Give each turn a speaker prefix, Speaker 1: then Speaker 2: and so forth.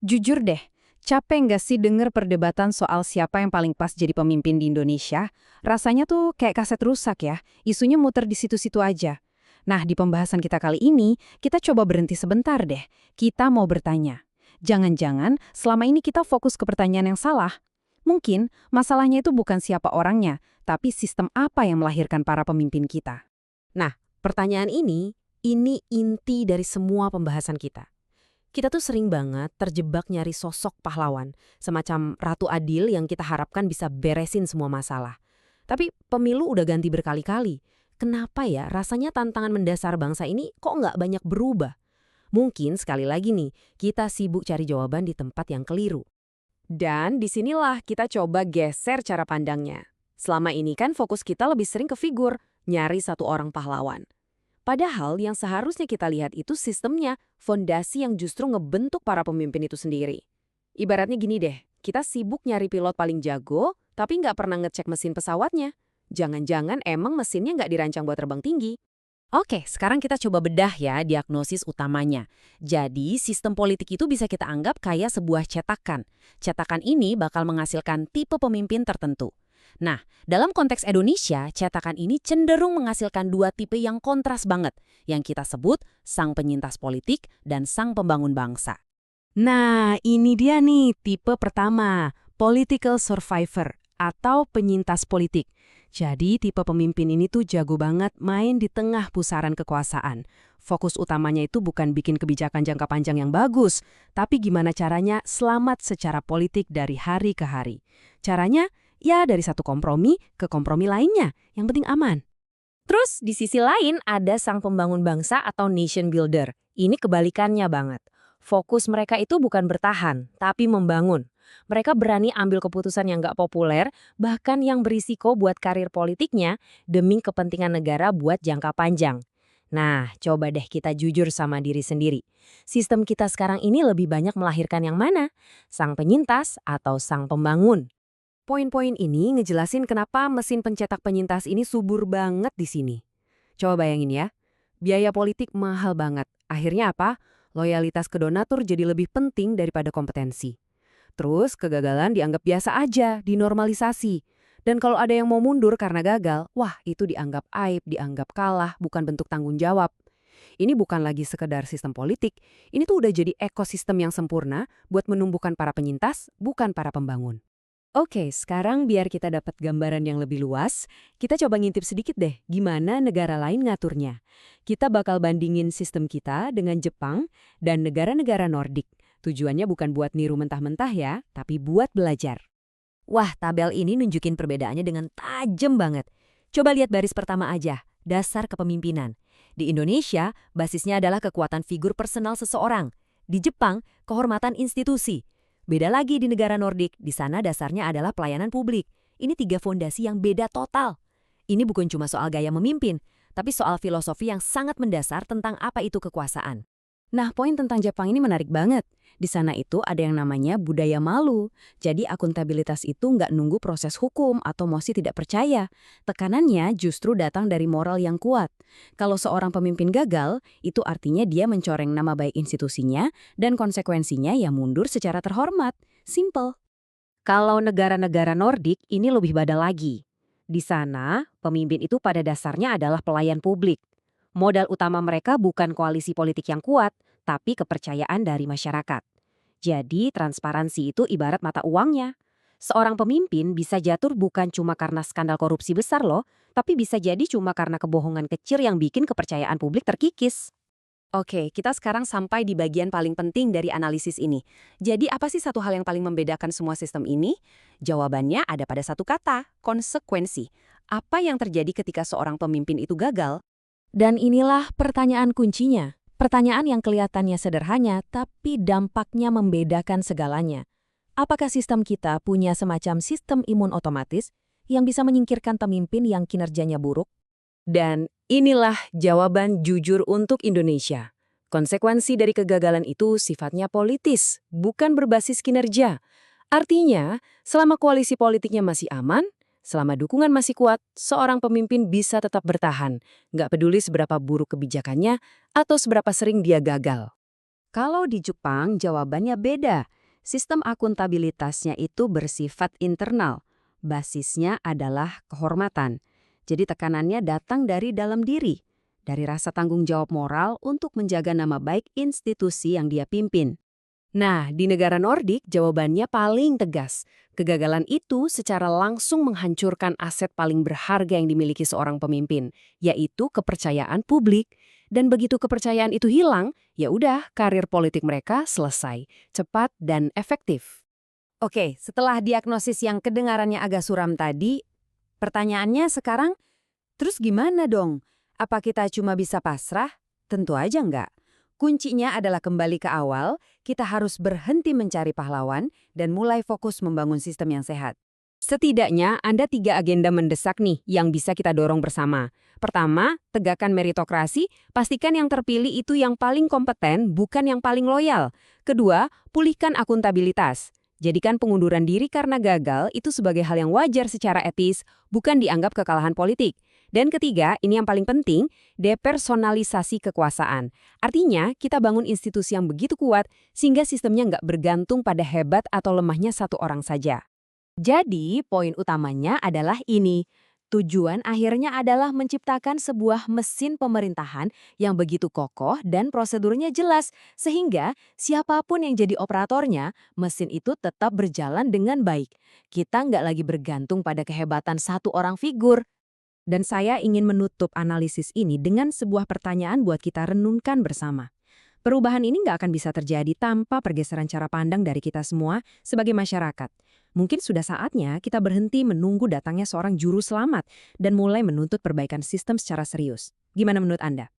Speaker 1: Jujur deh, capek nggak sih denger perdebatan soal siapa yang paling pas jadi pemimpin di Indonesia? Rasanya tuh kayak kaset rusak ya, isunya muter di situ-situ aja. Nah, di pembahasan kita kali ini, kita coba berhenti sebentar deh. Kita mau bertanya, jangan-jangan selama ini kita fokus ke pertanyaan yang salah? Mungkin masalahnya itu bukan siapa orangnya, tapi sistem apa yang melahirkan para pemimpin kita.
Speaker 2: Nah, pertanyaan ini inti dari semua pembahasan kita. Kita tuh sering banget terjebak nyari sosok pahlawan, semacam Ratu Adil yang kita harapkan bisa beresin semua masalah. Tapi pemilu udah ganti berkali-kali. Kenapa ya rasanya tantangan mendasar bangsa ini kok nggak banyak berubah? Mungkin sekali lagi nih, kita sibuk cari jawaban di tempat yang keliru. Dan disinilah kita coba geser cara pandangnya. Selama ini kan fokus kita lebih sering ke figur, nyari satu orang pahlawan. Padahal yang seharusnya kita lihat itu sistemnya, fondasi yang justru ngebentuk para pemimpin itu sendiri. Ibaratnya gini deh, kita sibuk nyari pilot paling jago, tapi nggak pernah ngecek mesin pesawatnya. Jangan-jangan emang mesinnya nggak dirancang buat terbang tinggi.
Speaker 1: Oke, sekarang kita coba bedah ya diagnosis utamanya. Jadi, sistem politik itu bisa kita anggap kayak sebuah cetakan. Cetakan ini bakal menghasilkan tipe pemimpin tertentu. Nah, dalam konteks Indonesia, cetakan ini cenderung menghasilkan dua tipe yang kontras banget, yang kita sebut sang penyintas politik dan sang pembangun bangsa.
Speaker 2: Nah, ini dia nih tipe pertama, political survivor atau penyintas politik. Jadi tipe pemimpin ini tuh jago banget main di tengah pusaran kekuasaan. Fokus utamanya itu bukan bikin kebijakan jangka panjang yang bagus, tapi gimana caranya selamat secara politik dari hari ke hari. Caranya ya dari satu kompromi ke kompromi lainnya, yang penting aman.
Speaker 1: Terus di sisi lain ada sang pembangun bangsa atau nation builder. Ini kebalikannya banget. Fokus mereka itu bukan bertahan, tapi membangun. Mereka berani ambil keputusan yang nggak populer, bahkan yang berisiko buat karir politiknya demi kepentingan negara buat jangka panjang. Nah, coba deh kita jujur sama diri sendiri. Sistem kita sekarang ini lebih banyak melahirkan yang mana? Sang penyintas atau sang pembangun?
Speaker 2: Poin-poin ini ngejelasin kenapa mesin pencetak penyintas ini subur banget di sini. Coba bayangin ya, biaya politik mahal banget. Akhirnya apa? Loyalitas ke donatur jadi lebih penting daripada kompetensi. Terus kegagalan dianggap biasa aja, dinormalisasi. Dan kalau ada yang mau mundur karena gagal, wah itu dianggap aib, dianggap kalah, bukan bentuk tanggung jawab. Ini bukan lagi sekedar sistem politik, ini tuh udah jadi ekosistem yang sempurna buat menumbuhkan para penyintas, bukan para pembangun. Oke, sekarang biar kita dapat gambaran yang lebih luas, kita coba ngintip sedikit deh gimana negara lain ngaturnya. Kita bakal bandingin sistem kita dengan Jepang dan negara-negara Nordik. Tujuannya bukan buat niru mentah-mentah ya, tapi buat belajar. Wah, tabel ini nunjukin perbedaannya dengan tajam banget. Coba lihat baris pertama aja, dasar kepemimpinan. Di Indonesia, basisnya adalah kekuatan figur personal seseorang. Di Jepang, kehormatan institusi. Beda lagi di negara Nordik, di sana dasarnya adalah pelayanan publik. Ini tiga fondasi yang beda total. Ini bukan cuma soal gaya memimpin, tapi soal filosofi yang sangat mendasar tentang apa itu kekuasaan. Nah, poin tentang Jepang ini menarik banget. Di sana itu ada yang namanya budaya malu. Jadi akuntabilitas itu nggak nunggu proses hukum atau mosi tidak percaya. Tekanannya justru datang dari moral yang kuat. Kalau seorang pemimpin gagal, itu artinya dia mencoreng nama baik institusinya dan konsekuensinya ya mundur secara terhormat. Simple. Kalau negara-negara Nordik ini lebih badal lagi. Di sana, pemimpin itu pada dasarnya adalah pelayan publik. Modal utama mereka bukan koalisi politik yang kuat, tapi kepercayaan dari masyarakat. Jadi, transparansi itu ibarat mata uangnya. Seorang pemimpin bisa jatuh bukan cuma karena skandal korupsi besar loh, tapi bisa jadi cuma karena kebohongan kecil yang bikin kepercayaan publik terkikis. Oke, kita sekarang sampai di bagian paling penting dari analisis ini. Jadi apa sih satu hal yang paling membedakan semua sistem ini? Jawabannya ada pada satu kata, konsekuensi. Apa yang terjadi ketika seorang pemimpin itu gagal? Dan inilah pertanyaan kuncinya. Pertanyaan yang kelihatannya sederhana, tapi dampaknya membedakan segalanya. Apakah sistem kita punya semacam sistem imun otomatis yang bisa menyingkirkan pemimpin yang kinerjanya buruk? Dan inilah jawaban jujur untuk Indonesia. Konsekuensi dari kegagalan itu sifatnya politis, bukan berbasis kinerja. Artinya, selama koalisi politiknya masih aman, selama dukungan masih kuat, seorang pemimpin bisa tetap bertahan, nggak peduli seberapa buruk kebijakannya atau seberapa sering dia gagal. Kalau di Jepang, jawabannya beda. Sistem akuntabilitasnya itu bersifat internal. Basisnya adalah kehormatan. Jadi tekanannya datang dari dalam diri, dari rasa tanggung jawab moral untuk menjaga nama baik institusi yang dia pimpin. Nah, di negara Nordik jawabannya paling tegas. Kegagalan itu secara langsung menghancurkan aset paling berharga yang dimiliki seorang pemimpin, yaitu kepercayaan publik. Dan begitu kepercayaan itu hilang, ya udah karir politik mereka selesai, cepat dan efektif. Oke, setelah diagnosis yang kedengarannya agak suram tadi, pertanyaannya sekarang, terus gimana dong? Apa kita cuma bisa pasrah? Tentu aja enggak. Kuncinya adalah kembali ke awal, kita harus berhenti mencari pahlawan dan mulai fokus membangun sistem yang sehat. Setidaknya ada 3 agenda mendesak nih yang bisa kita dorong bersama. Pertama, tegakkan meritokrasi, pastikan yang terpilih itu yang paling kompeten, bukan yang paling loyal. Kedua, pulihkan akuntabilitas. Jadikan pengunduran diri karena gagal itu sebagai hal yang wajar secara etis, bukan dianggap kekalahan politik. Dan ketiga, ini yang paling penting, depersonalisasi kekuasaan. Artinya, kita bangun institusi yang begitu kuat sehingga sistemnya nggak bergantung pada hebat atau lemahnya satu orang saja. Jadi, poin utamanya adalah ini. Tujuan akhirnya adalah menciptakan sebuah mesin pemerintahan yang begitu kokoh dan prosedurnya jelas, sehingga siapapun yang jadi operatornya, mesin itu tetap berjalan dengan baik. Kita nggak lagi bergantung pada kehebatan satu orang figur. Dan saya ingin menutup analisis ini dengan sebuah pertanyaan buat kita renungkan bersama. Perubahan ini nggak akan bisa terjadi tanpa pergeseran cara pandang dari kita semua sebagai masyarakat. Mungkin sudah saatnya kita berhenti menunggu datangnya seorang juru selamat dan mulai menuntut perbaikan sistem secara serius. Gimana menurut Anda?